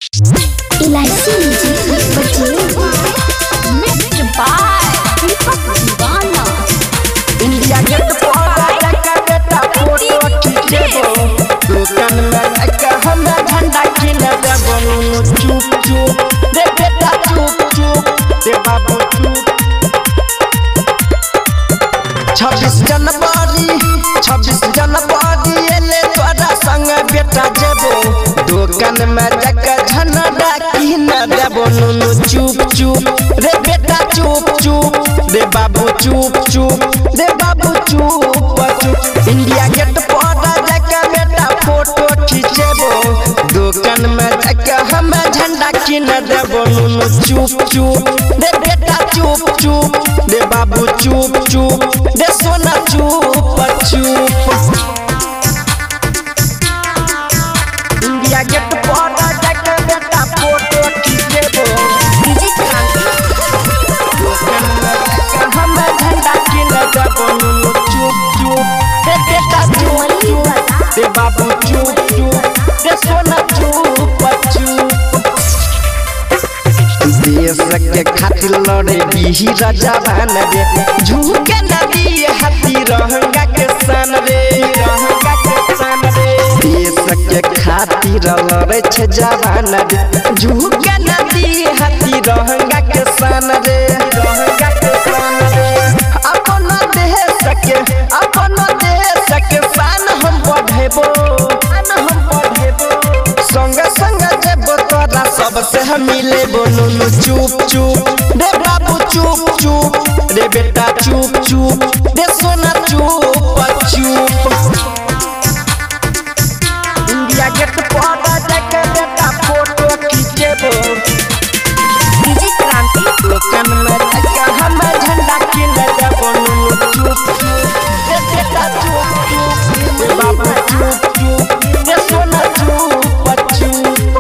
इलायची mixed by दीपक दीवाना। India gate पर बेटा फोटो खींचबो, दुकान में लगा हम झंडा खिल देबो। चुप चुप रे बेटा चुप चुप रे बाबू चुप। 26 जनवरी एले तोरा संग बेटा जेबो, दुकान में जाकर झंडा किन देबो। नुनु चुप चुप रे बेटा चुप चुप रे बाबू चुप चुप रे बाबू चुप चुप। इंडिया गेट पर जाकर बेटा फोटो खींचबो, दुकान में जाकर हम झंडा किन देबो। नुनु चुप चुप रे बेटा चुप चुप रे बाबू चुप चुप रे सोना चुप चुप। इंडिया गेट पर जाकर बेटा फोटो खींचबो, दुकान में जाकर हम झंडा किन देबो। नुनु चुप चुप रे बेटा चुप चुप रे बाबू चुप चुप रे सोना चुप चुप। देश के खातिर लड़े वीर जवान रे, झुके नदी हाथी रहंगा के सन रे, रहंगा के सन रे। देश के खातिर लड़े छे जवान रे, झुके नदी हाथी रहंगा के सन रे, रहंगा के सन रे। अपन देश के शान हम बढ़ेबो, हम बढ़ेबो। संग संग जेबो तोरा सबसे हम मिलेबो। नुनु चुप चुप रे बाबू चुप चुप रे बेटा चुप चुप रे सोना चुप चुप। इंडिया गेट पर जाकर बेटा फोटो खींचबो, दुकान में जाकर हम झंडा किन देबो। नुनु चुप चुप रे बेटा चुप चुप रे बाबू चुप चुप रे सोना चुप चुप।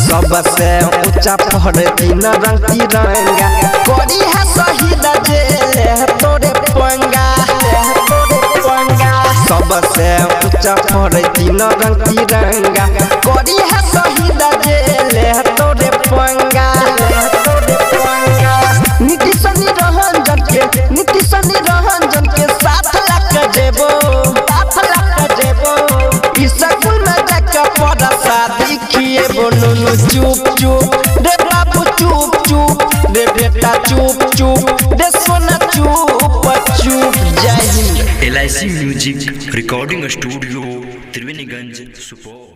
सबसे ऊंचा पहाड़ 3 रंग तिरंगा, कोरी है शहीद जे तोरे पंगा, तोरे पंगा। सबसे ऊंचा पहाड़ 3 रंग तिरंगा, कोरी है शहीद जे तोरे पंगा, तोरे पंगा। नीतीश निरंजन के 7 लाख जेबो, 7 लाख जेबो। स्कूल में जाकर पढ़ा शादी किएबो। नुनु चुप चुप रे बाबू चुप चुप रे बेटा चुप चुप रे सोना चुप चुप। जय Hind. LIC music recording studio Triveniganj Supaul.